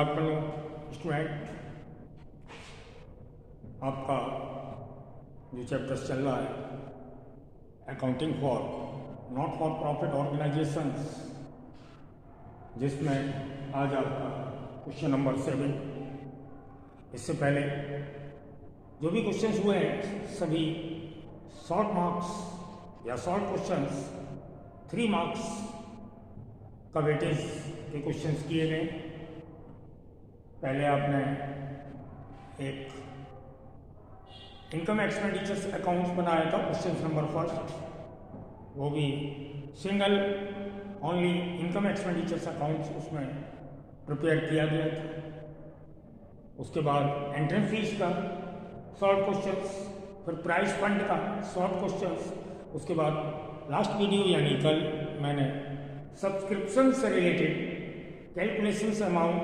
Afternoon student. आपका जो chapter चल रहा है accounting for not for profit organisations, जिसमें आज आपका क्वेश्चन नंबर 7। इससे पहले जो भी क्वेश्चंस हुए हैं सभी शॉर्ट मार्क्स या शॉर्ट क्वेश्चंस 3 मार्क्स का वेटेज के क्वेश्चंस किए गए। पहले आपने एक इनकम एक्सपेंडिचर्स अकाउंट्स बनाया था, क्वेश्चन नंबर 1, वो भी single only income expenditures accounts उसमें प्रिपेयर किया गया था। उसके बाद एंट्रेंस फीस का शॉर्ट क्वेश्चंस, फिर प्राइस फंड का शॉर्ट क्वेश्चंस। उसके बाद लास्ट वीडियो यानी कल मैंने सब्सक्रिप्शन से related calculations amount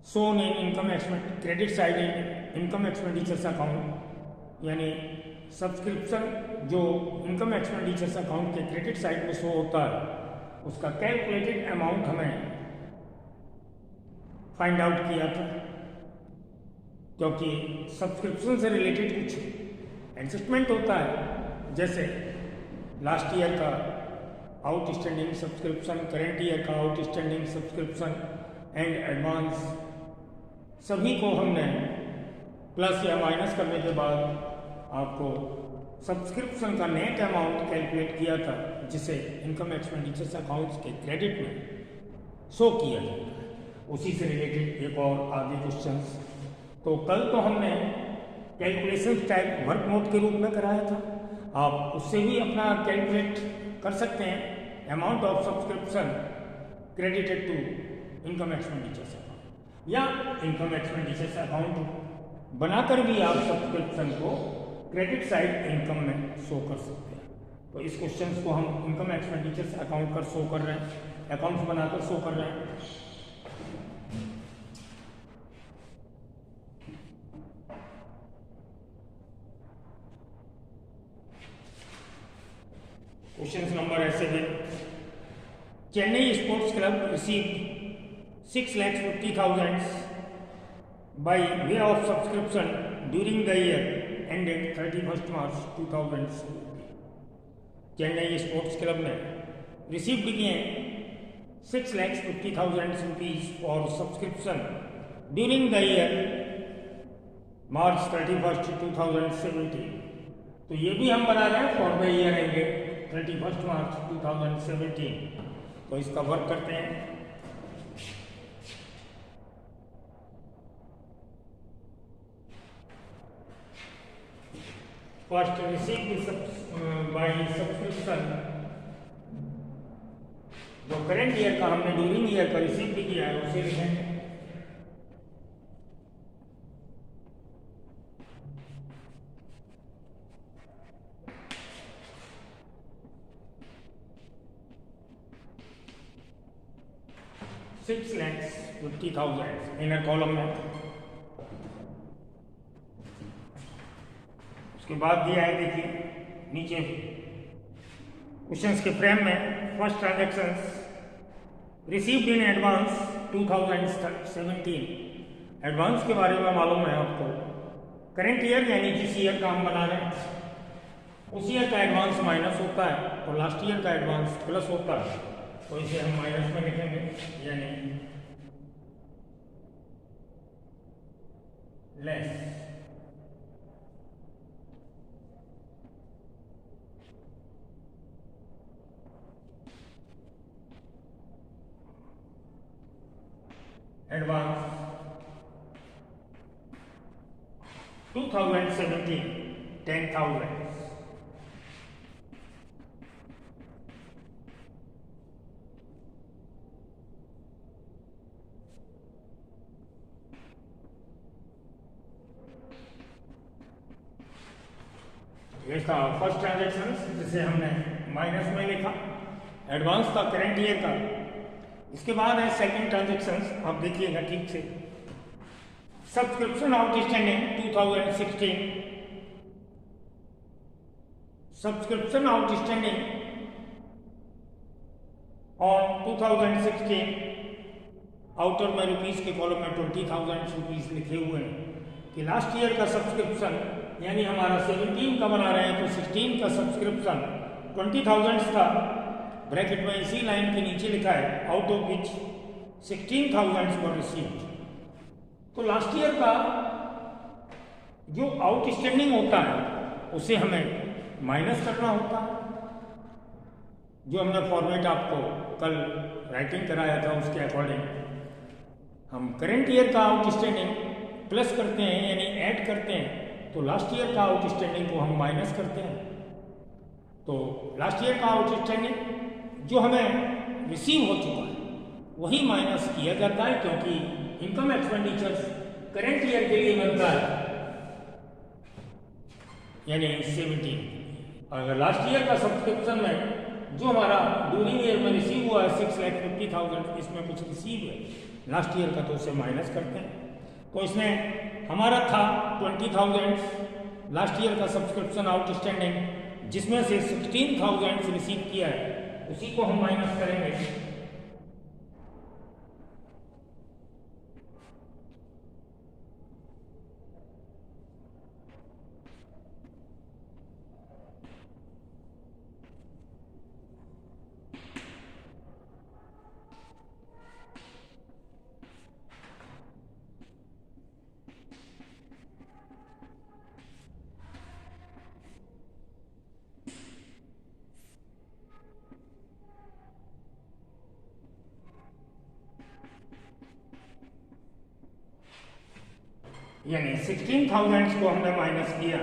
shown in income expenditure credit side in income expenditures account, यानी सब्सक्रिप्शन जो इनकम एक्सपेंडिचर्स अकाउंट के क्रेडिट साइड में शो होता है उसका कैलकुलेटेड अमाउंट हमें फाइंड आउट किया था। क्योंकि सब्सक्रिप्शन से रिलेटेड कुछ एडजस्टमेंट होता है, जैसे लास्ट ईयर का आउटस्टैंडिंग सब्सक्रिप्शन, करेंट ईयर का आउटस्टैंडिंग सब्सक्रिप्शन एंड एडवांस, सभी को हमने प्लस या माइनस करने के बाद आपको सब्सक्रिप्शन का नेट अमाउंट कैलकुलेट किया था, जिसे इनकम एक्सपेंडिचर्स अकाउंट्स के क्रेडिट में शो किया जाता है। उसी से रिलेटेड एक और आगे क्वेश्चंस। तो कल तो हमने कैलकुलेशन टाइप वर्क नोट के रूप में कराया था, आप उससे भी अपना कैलकुलेट कर सकते हैं amount of subscription credited to income expenditures account, या इनकम एक्सपेंडिचर्स अकाउंट बनाकर भी आप सब्सक्रिप्शन को क्रेडिट साइड इनकम में शो कर सकते हैं। तो इस क्वेश्चन को हम इनकम एक्सपेंडिचर्स अकाउंट पर शो कर रहे हैं, अकाउंट्स बनाकर शो कर रहे हैं। क्वेश्चन नंबर ऐसे है, Chennai sports club received 6,50,000 by way of subscription during the year ended 31st March 2017। Chennai sports club ने रिसीव्ड किए 6,50,000 rupees for subscription during the year March 31st 2017। तो ये भी हम बना रहे हैं for the year ended 31st March 2017। तो इसका वर्क करते हैं। फर्स्ट रिसीव्ड बाय सब्सक्रिप्शन, जो करेंट ईयर का हमने ड्यूरिंग ईयर का रिसीव भी किया है उसे लिखेंगे। $6,50,000 इनर कॉलम में। उसके बाद दिया है, देखिए नीचे क्वेश्चंस के फ्रेम में, first transactions received in advance 2017। Advance के बारे में मालूम है आपको, करेंट ईयर यानी जिस ईयर का हम बना रहे हैं उस ईयर का एडवांस माइनस होता है और लास्ट ईयर का एडवांस प्लस होता है। तो इसे हम माइनस में लिखेंगे, यानी लेस। एडवांस 2017 10,000। ये था फर्स्ट ट्रांजैक्शन जिसे हमने माइनस में लिखा, एडवांस था करेंट ईयर का। इसके बाद है सेकंड ट्रांजैक्शन, आप देखिएगा ठीक से, subscription outstanding 2016, subscription outstanding on 2016 outer में रुपीस के कॉलम में 20,000 रुपीस लिखे हुए हैं कि लास्ट ईयर का सब्सक्रिप्शन, यानी हमारा 17 का बना रहे हैं तो 16 का सब्सक्रिप्शन 20,000 था। ब्रैकेट में इसी लाइन के नीचे लिखा है out of which 16,000 were received. तो लास्ट ईयर का जो आउटस्टैंडिंग होता है उसे हमें माइनस करना होता है। जो हमने फॉर्मेट आपको कल राइटिंग कराया था उसके अकॉर्डिंग हम करेंट ईयर का आउटस्टैंडिंग प्लस करते हैं, यानी ऐड करते हैं, तो लास्ट ईयर का आउटस्टैंडिंग को हम माइनस करते हैं। तो लास्ट ईयर का आउटस्टैंडिंग जो हमें रिसीव हो चुका है वही माइनस किया जाता है, क्योंकि इनकम एक्सपेंडिचर्स करेंट ईयर के लिए बनता है, यानी 17। अगर लास्ट ईयर का सब्सक्रिप्शन में जो हमारा ड्यूरिंग ईयर में रिसीव हुआ है 6,50,000, इसमें कुछ रिसीव है लास्ट ईयर का, तो उसे माइनस करते हैं। तो इसमें हमारा था 20,000 लास्ट ईयर का सब्सक्रिप्शन आउटस्टैंडिंग, जिसमें से 16,000 रिसीव किया है, उसी को हम माइनस करेंगे। यानी 16,000 को हमने माइनस किया,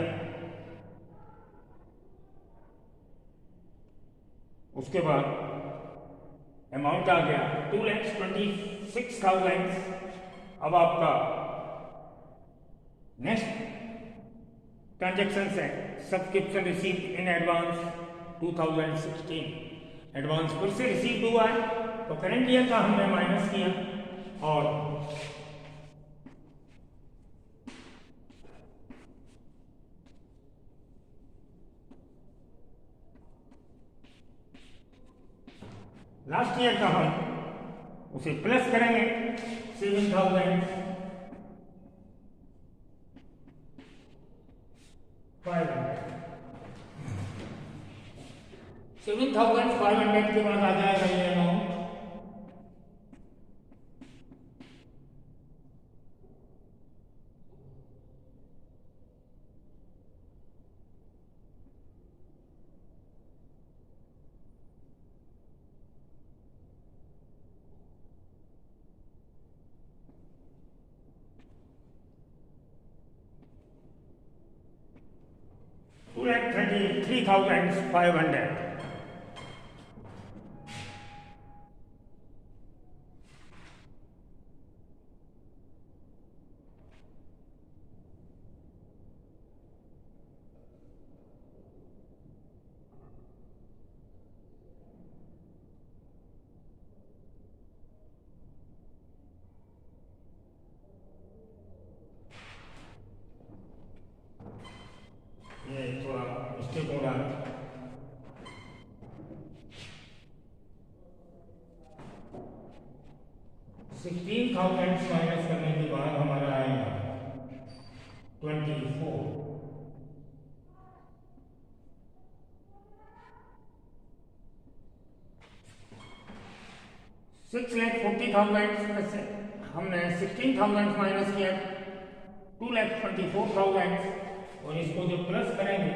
उसके बाद अमाउंट आ गया 2,26,000। अब आपका नेक्स्ट ट्रांजेक्शन है subscription receive in advance 2016। Advance फिर से रिसीव हुआ है तो करेंट ईयर का हमने माइनस किया, और लास्ट ईयर का हम उसे प्लस करेंगे 7,500 के बाद आ जाएगा ये अमाउंट 2,33,500। ये थोड़ा मिस्टेक हो रहा है। $16,000 माइनस करने के बाद हमारा आएगा 24। 6,40,000 में से हमने 16,000 माइनस किया 2,24,000, और इसको जो प्लस करेंगे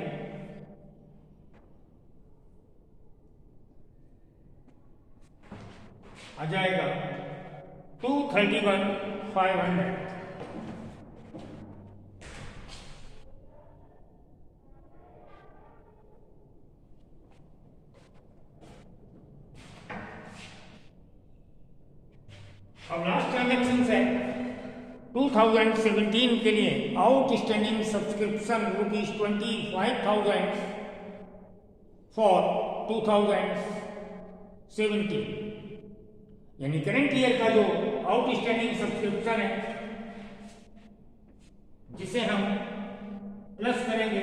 आ जाएगा 231,500। अब लास्ट ट्रांजेक्शन है 2017 के लिए आउटस्टैंडिंग सब्सक्रिप्शन ₹25,000 फॉर 2017, यानी करेंट ईयर का जो आउटस्टैंडिंग सब्सक्रिप्शन है जिसे हम प्लस करेंगे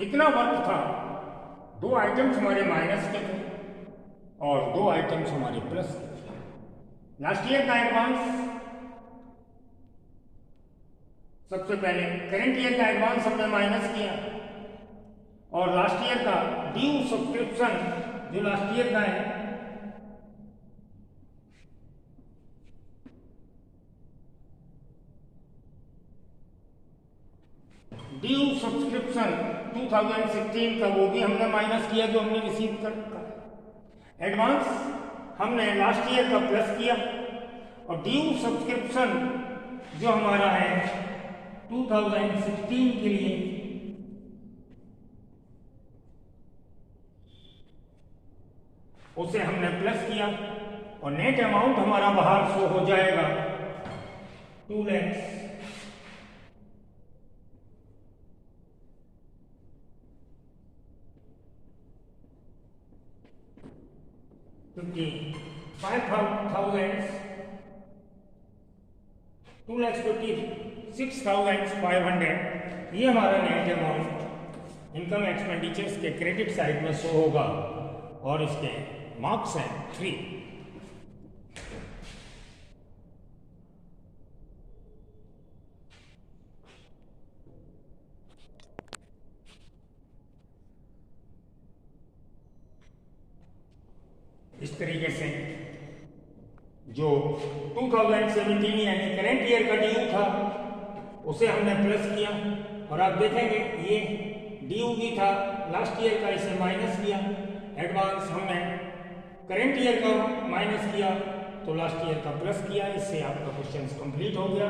इतना वर्क था, 2 आइटम्स हमारे माइनस के थे और 2 आइटम्स हमारे प्लस के थे। लास्ट ईयर का एडवांस, सबसे पहले करंट ईयर का एडवांस हमने माइनस किया और लास्ट ईयर का ड्यू सब्सक्रिप्शन जो लास्ट ईयर का है ड्यू सब्सक्रिप्शन 2016 का वो भी हमने माइनस किया जो हमने रिसीव कर। एडवांस हमने लास्ट ईयर का प्लस किया और ड्यू सब्सक्रिप्शन जो हमारा है 2016 के लिए उसे हमने प्लस किया और नेट अमाउंट हमारा बाहर शो हो जाएगा 2 lakhs। क्योंकि 2,56,500 ये हमारा नेट अमाउंट इनकम एक्सपेंडिचर्स के क्रेडिट साइड में शो होगा और इसके मार्क्स हैं 3। इस तरीके से जो 2017 यानी करंट ईयर का ड्यू था उसे हमने प्लस किया और आप देखेंगे ये ड्यू भी था लास्ट ईयर का, इसे माइनस किया। एडवांस हमने करंट ईयर का माइनस किया तो लास्ट ईयर का प्लस किया। इससे आपका क्वेश्चन कंप्लीट हो गया।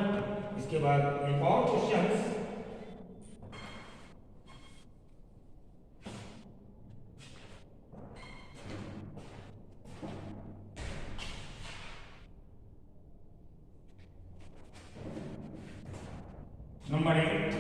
इसके बाद एक और क्वेश्चन नंबर 8,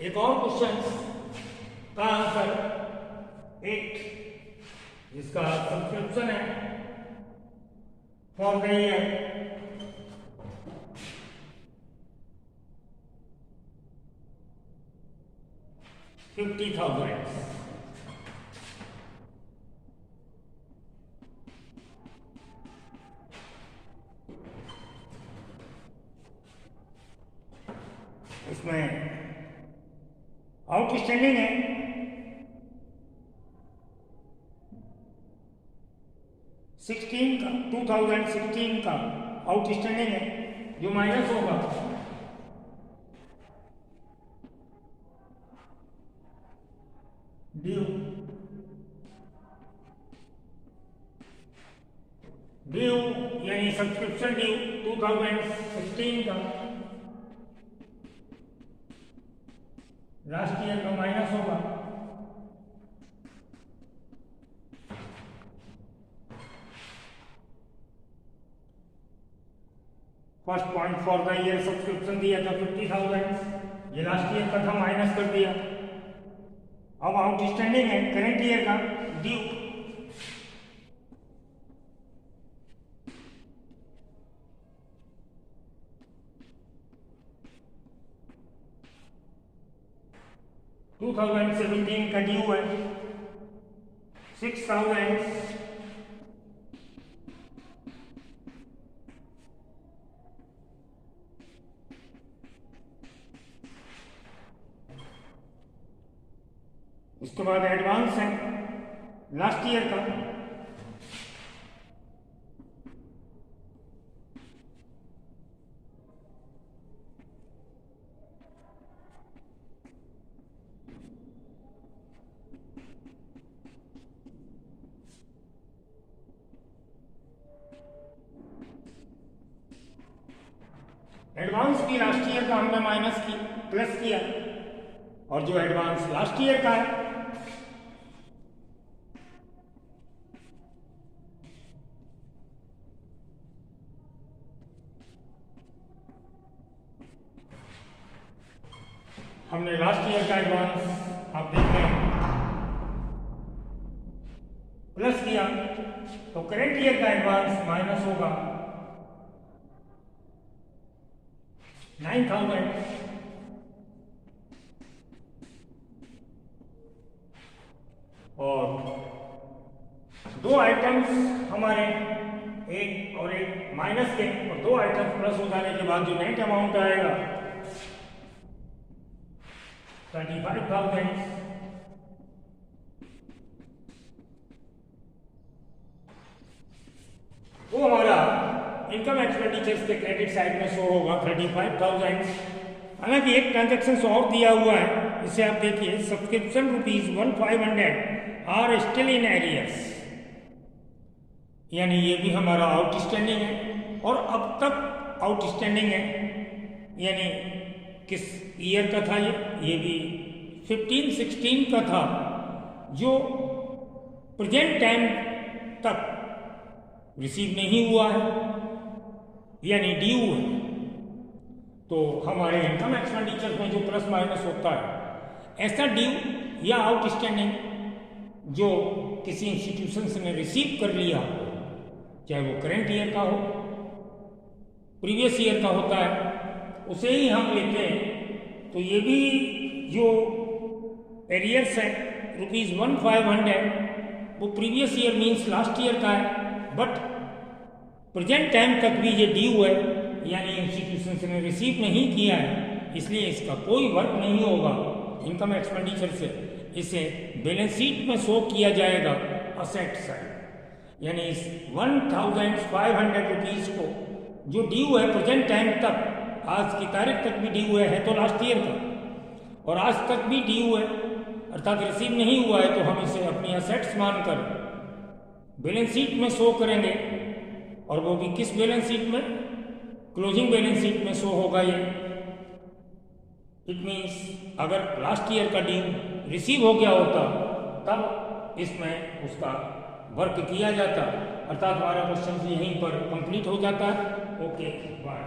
एक और क्वेश्चन का आंसर 8 जिसका सब्सक्रिप्शन है फॉर द ईयर 50,000। इसमें आउटस्टैंडिंग है 2016 का आउटस्टैंडिंग है जो माइनस होगा ड्यू यानी सब्सक्रिप्शन ड्यू 2016 का लास्ट ईयर का माइनस होगा first point for the year subscription दिया था 50,000, ये लास्ट ईयर का था माइनस कर दिया। अब आउटस्टैंडिंग है करंट ईयर का ड्यू 2017 का ड्यू है 6,000 उसके बाद एडवांस है लास्ट ईयर का एडवांस भी लास्ट ईयर का हमने माइनस की प्लस किया और जो एडवांस लास्ट ईयर का है हमने लास्ट ईयर का एडवांस आप देख रहे हैं प्लस किया तो करेंट ईयर का एडवांस माइनस होगा 9,000 और दो आइटम्स हमारे एक और एक माइनस के और दो आइटम्स प्लस हो जाने के बाद जो नेट अमाउंट आएगा 25,000 वो हमारा इनकम एक्सपेंडिचर्स के क्रेडिट साइड में शो होगा 35,000। हालांकि एक ट्रांजेक्शन और दिया हुआ है, इसे आप देखिए subscription ₹1,500 are still in arrears, यानी ये भी हमारा आउटस्टैंडिंग है और अब तक आउटस्टैंडिंग है, यानी किस ईयर का था ये भी 15-16 का था जो प्रेजेंट टाइम तक रिसीव नहीं हुआ है यानी ड्यू है। तो हमारे इनकम एक्सपेंडिचर में जो प्लस माइनस होता है ऐसा ड्यू या आउटस्टैंडिंग जो किसी इंस्टीट्यूशन ने रिसीव कर लिया, चाहे वो करंट ईयर का हो प्रीवियस ईयर का होता है, उसे ही हम लेते हैं। तो ये भी जो एरियर्स है ₹1,500 वो previous year means last year का है, बट प्रेजेंट टाइम तक भी ये ड्यू है यानी इंस्टीट्यूशन ने रिसीव नहीं किया है, इसलिए इसका कोई वर्क नहीं होगा इनकम एक्सपेंडिचर से। इसे बैलेंस शीट में शो किया जाएगा असेट साइड, यानी इस 1,500 रुपीज को जो ड्यू है प्रेजेंट टाइम तक, आज की तारीख तक भी ड्यू है तो लास्ट ईयर का, और आज तक भी ड्यू है अर्थात रिसीव नहीं हुआ है, तो हम इसे अपनी असेट्स मानकर बैलेंस शीट में शो करेंगे। और वो भी किस बैलेंस शीट में? क्लोजिंग बैलेंस शीट में शो होगा ये। इट मीन्स अगर लास्ट ईयर का ड्यू रिसीव हो गया होता तब इसमें उसका वर्क किया जाता, अर्थात हमारा क्वेश्चन यहीं पर कंप्लीट हो जाता है। Okay bye.